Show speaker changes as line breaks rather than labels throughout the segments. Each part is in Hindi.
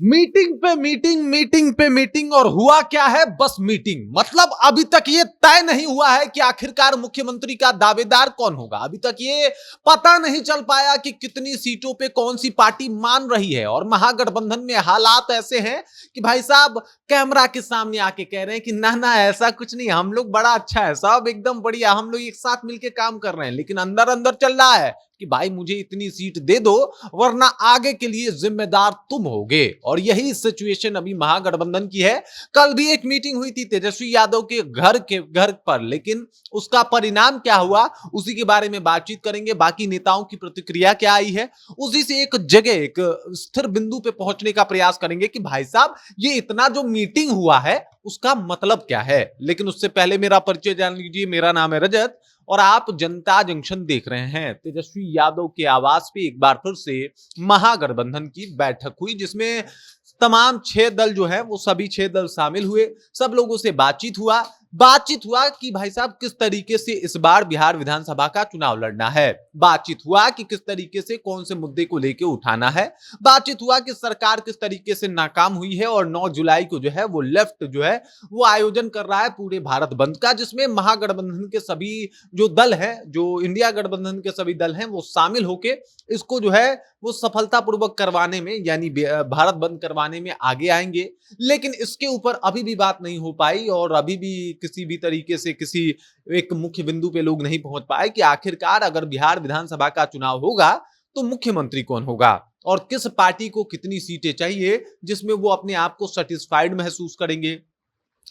मीटिंग पे मीटिंग, मीटिंग पे मीटिंग, और हुआ क्या है? बस मीटिंग। मतलब अभी तक ये तय नहीं हुआ है कि आखिरकार मुख्यमंत्री का दावेदार कौन होगा। अभी तक ये पता नहीं चल पाया कि कितनी सीटों पे कौन सी पार्टी मान रही है। और महागठबंधन में हालात ऐसे हैं कि भाई साहब कैमरा के सामने आके कह रहे हैं कि ना ना ऐसा कुछ नहीं, हम लोग बड़ा अच्छा है, सब एकदम बढ़िया, हम लोग एक साथ मिलके काम कर रहे हैं। लेकिन अंदर अंदर चल रहा है कि भाई मुझे इतनी सीट दे दो वरना आगे के लिए जिम्मेदार तुम होगे। और यही सिचुएशन अभी महागठबंधन की है। कल भी एक मीटिंग हुई थी तेजस्वी यादव के घर पर, लेकिन उसका परिणाम क्या हुआ उसी के बारे में बातचीत करेंगे। बाकी नेताओं की प्रतिक्रिया क्या आई है, उसी से एक जगह एक स्थिर बिंदु पे पहुंचने का प्रयास करेंगे कि भाई साहब ये इतना जो मीटिंग हुआ है उसका मतलब क्या है। लेकिन उससे पहले मेरा परिचय जान लीजिए। मेरा नाम है रजत और आप जनता जंक्शन देख रहे हैं। तेजस्वी यादव के आवास पे एक बार फिर से महागठबंधन की बैठक हुई, जिसमें तमाम 6 दल जो है वो सभी 6 दल शामिल हुए। सब लोगों से बातचीत हुआ कि भाई साहब किस तरीके से इस बार बिहार विधानसभा का चुनाव लड़ना है। बातचीत हुआ कि किस तरीके से कौन से मुद्दे को लेकर उठाना है। बातचीत हुआ कि सरकार किस तरीके से नाकाम हुई है और 9 जुलाई को जो है वो लेफ्ट जो है वो आयोजन कर रहा है पूरे भारत बंद का, जिसमें महागठबंधन के सभी जो दल हैं, जो इंडिया गठबंधन के सभी दल हैं, वो शामिल होके इसको जो है वो सफलतापूर्वक करवाने में, यानी भारत बंद करवाने में आगे आएंगे। लेकिन इसके ऊपर अभी भी बात नहीं हो पाई और अभी भी किसी भी तरीके से किसी एक मुख्य बिंदु पे लोग नहीं पहुंच पाए कि आखिरकार अगर बिहार विधानसभा का चुनाव होगा तो मुख्यमंत्री कौन होगा और किस पार्टी को कितनी सीटें चाहिए जिसमें वो अपने आप को सेटिस्फाइड महसूस करेंगे।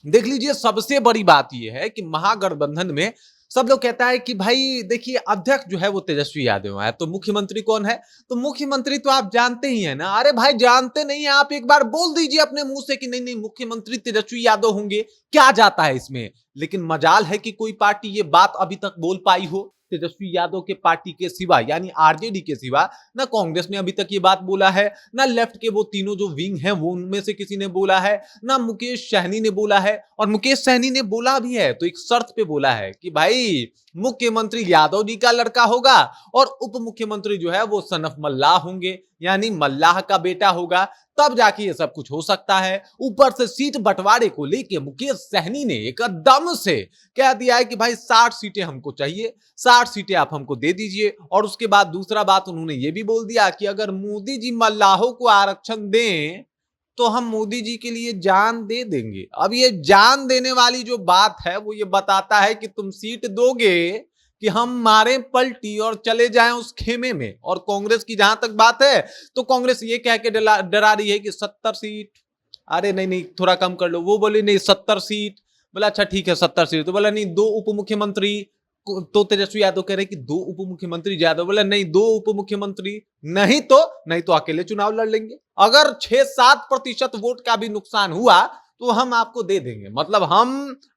देख लीजिए, सबसे बड़ी बात यह है कि महागठबंधन में सब लोग कहता है कि भाई देखिए अध्यक्ष जो है वो तेजस्वी यादव है, तो मुख्यमंत्री कौन है? तो मुख्यमंत्री तो आप जानते ही है ना। अरे भाई जानते नहीं है, आप एक बार बोल दीजिए अपने मुंह से कि नहीं नहीं मुख्यमंत्री तेजस्वी यादव होंगे, क्या जाता है इसमें। लेकिन मजाल है कि कोई पार्टी ये बात अभी तक बोल पाई हो तेजस्वी यादव के पार्टी के सिवा, यानी आरजेडी के सिवा। ना कांग्रेस ने अभी तक ये बात बोला है, ना लेफ्ट के वो तीनों जो विंग हैं वो उनमें से किसी ने बोला है, ना मुकेश सहनी ने बोला है। और मुकेश सहनी ने बोला भी है तो एक शर्त पे बोला है कि भाई मुख्यमंत्री यादव जी का लड़का होगा और उप मुख्यमंत्री जो है वो सन ऑफ मल्लाह होंगे, यानी मल्लाह का बेटा होगा, तब जाके ये सब कुछ हो सकता है। ऊपर से सीट बंटवारे को लेके मुकेश सहनी ने एकदम से कह दिया है कि भाई 60 सीटें हमको चाहिए, 60 सीटें आप हमको दे दीजिए। और उसके बाद दूसरा बात उन्होंने ये भी बोल दिया कि अगर मोदी जी मल्लाहों को आरक्षण दें तो हम मोदी जी के लिए जान दे देंगे। अब ये जान देने वाली जो बात है वो ये बताता है कि तुम सीट दोगे कि हम मारे पलटी और चले जाएं उस खेमे में। और कांग्रेस की जहां तक बात है तो कांग्रेस ये कह के डरा रही है कि 70 सीट। अरे नहीं नहीं थोड़ा कम कर लो। वो बोले नहीं 70 सीट। बोला अच्छा ठीक है 70 सीट। तो बोला नहीं 2 उप मुख्यमंत्री। तो तेजस्वी यादव कह रहे कि 2 उप मुख्यमंत्री ज्यादा। बोला नहीं 2 उप मुख्यमंत्री। नहीं तो अकेले चुनाव लड़ लेंगे। अगर 6-7% वोट का भी नुकसान हुआ तो हम आपको दे देंगे। मतलब हम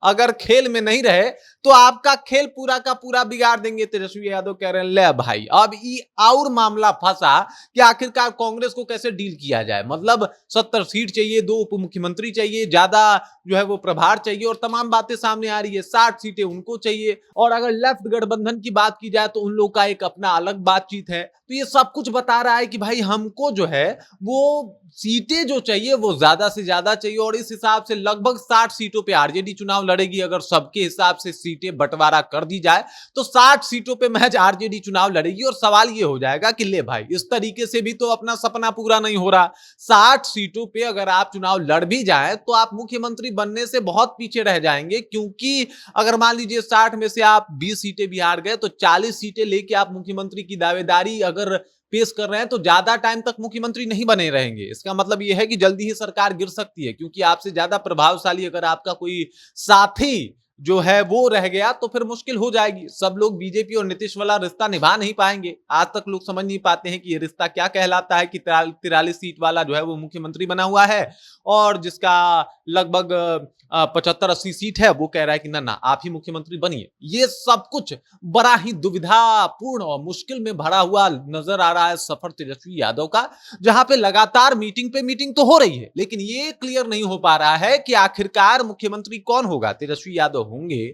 अगर खेल में नहीं रहे तो आपका खेल पूरा का पूरा बिगाड़ देंगे। तेजस्वी यादव कह रहे हैं ले भाई अब ये और मामला फंसा कि आखिरकार कांग्रेस को कैसे डील किया जाए। मतलब 70 सीट चाहिए, 2 उप मुख्यमंत्री चाहिए, ज्यादा जो है वो प्रभार चाहिए और तमाम बातें सामने आ रही है। 60 सीटें उनको चाहिए। और अगर लेफ्ट गठबंधन की बात की जाए तो उन लोग का एक अपना अलग बातचीत है। तो ये सब कुछ बता रहा है कि भाई हमको जो है वो सीटें जो चाहिए वो ज्यादा से ज्यादा चाहिए। और इस हिसाब से लगभग 60 सीटों पे आरजेडी चुनाव लड़ेगी। अगर सबके हिसाब से सीटें बंटवारा कर दी जाए तो 60 सीटों पे महज आरजेडी चुनाव लड़ेगी। और सवाल ये हो जाएगा कि ले भाई इस तरीके से भी तो अपना सपना पूरा नहीं हो रहा। 60 सीटों पे अगर आप चुनाव लड़ भी जाए तो आप मुख्यमंत्री बनने से बहुत पीछे रह जाएंगे। क्योंकि अगर मान लीजिए 60 में से आप 20 सीटें भी हार गए तो 40 सीटें लेके आप मुख्यमंत्री की दावेदारी अगर पेश कर रहे हैं तो ज्यादा टाइम तक मुख्यमंत्री नहीं बने रहेंगे। इसका मतलब यह है कि जल्दी ही सरकार गिर सकती है। क्योंकि आपसे ज्यादा प्रभावशाली अगर आपका कोई साथी जो है वो रह गया तो फिर मुश्किल हो जाएगी। सब लोग बीजेपी और नीतीश वाला रिश्ता निभा नहीं पाएंगे। आज तक लोग समझ नहीं पाते हैं कि ये रिश्ता क्या कहलाता है कि 43 सीट वाला जो है वो मुख्यमंत्री बना हुआ है और जिसका लगभग 75-80 सीट है वो कह रहा है कि ना ना आप ही मुख्यमंत्री बनिए। ये सब कुछ बड़ा ही दुविधापूर्ण और मुश्किल में भरा हुआ नजर आ रहा है सफर तेजस्वी यादव का, जहां पे लगातार मीटिंग पे मीटिंग तो हो रही है लेकिन ये क्लियर नहीं हो पा रहा है कि आखिरकार मुख्यमंत्री कौन होगा। तेजस्वी यादव होंगे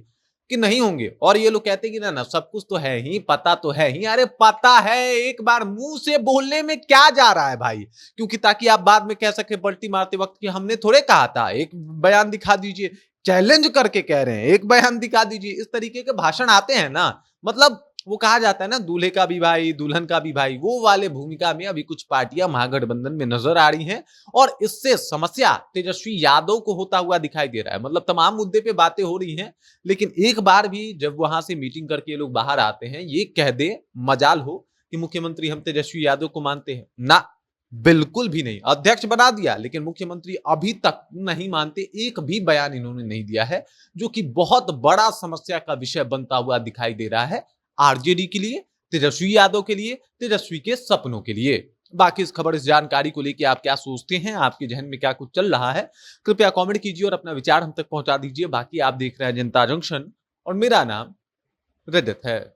कि नहीं होंगे। और ये लोग कहते हैं कि ना ना सब कुछ तो है ही, पता तो है ही। अरे पता है, एक बार मुंह से बोलने में क्या जा रहा है भाई, क्योंकि ताकि आप बाद में कह सके पलटी मारते वक्त कि हमने थोड़े कहा था, एक बयान दिखा दीजिए। चैलेंज करके कह रहे हैं एक बयान दिखा दीजिए। इस तरीके के भाषण आते हैं ना, मतलब वो कहा जाता है ना, दूल्हे का भी भाई दुल्हन का भी भाई, वो वाले भूमिका में अभी कुछ पार्टियां महागठबंधन में नजर आ रही हैं। और इससे समस्या तेजस्वी यादव को होता हुआ दिखाई दे रहा है। मतलब तमाम मुद्दे पे बातें हो रही हैं, लेकिन एक बार भी जब वहां से मीटिंग करके ये लोग बाहर आते हैं, ये कह दे मजाल हो कि मुख्यमंत्री हम तेजस्वी यादव को मानते हैं ना, बिल्कुल भी नहीं। अध्यक्ष बना दिया लेकिन मुख्यमंत्री अभी तक नहीं मानते, एक भी बयान इन्होंने नहीं दिया है, जो कि बहुत बड़ा समस्या का विषय बनता हुआ दिखाई दे रहा है आरजेडी के लिए, तेजस्वी यादव के लिए, तेजस्वी के सपनों के लिए। बाकी इस खबर, इस जानकारी को लेकर आप क्या सोचते हैं, आपके जहन में क्या कुछ चल रहा है, कृपया कमेंट कीजिए और अपना विचार हम तक पहुंचा दीजिए। बाकी आप देख रहे हैं जनता जंक्शन और मेरा नाम रजत है।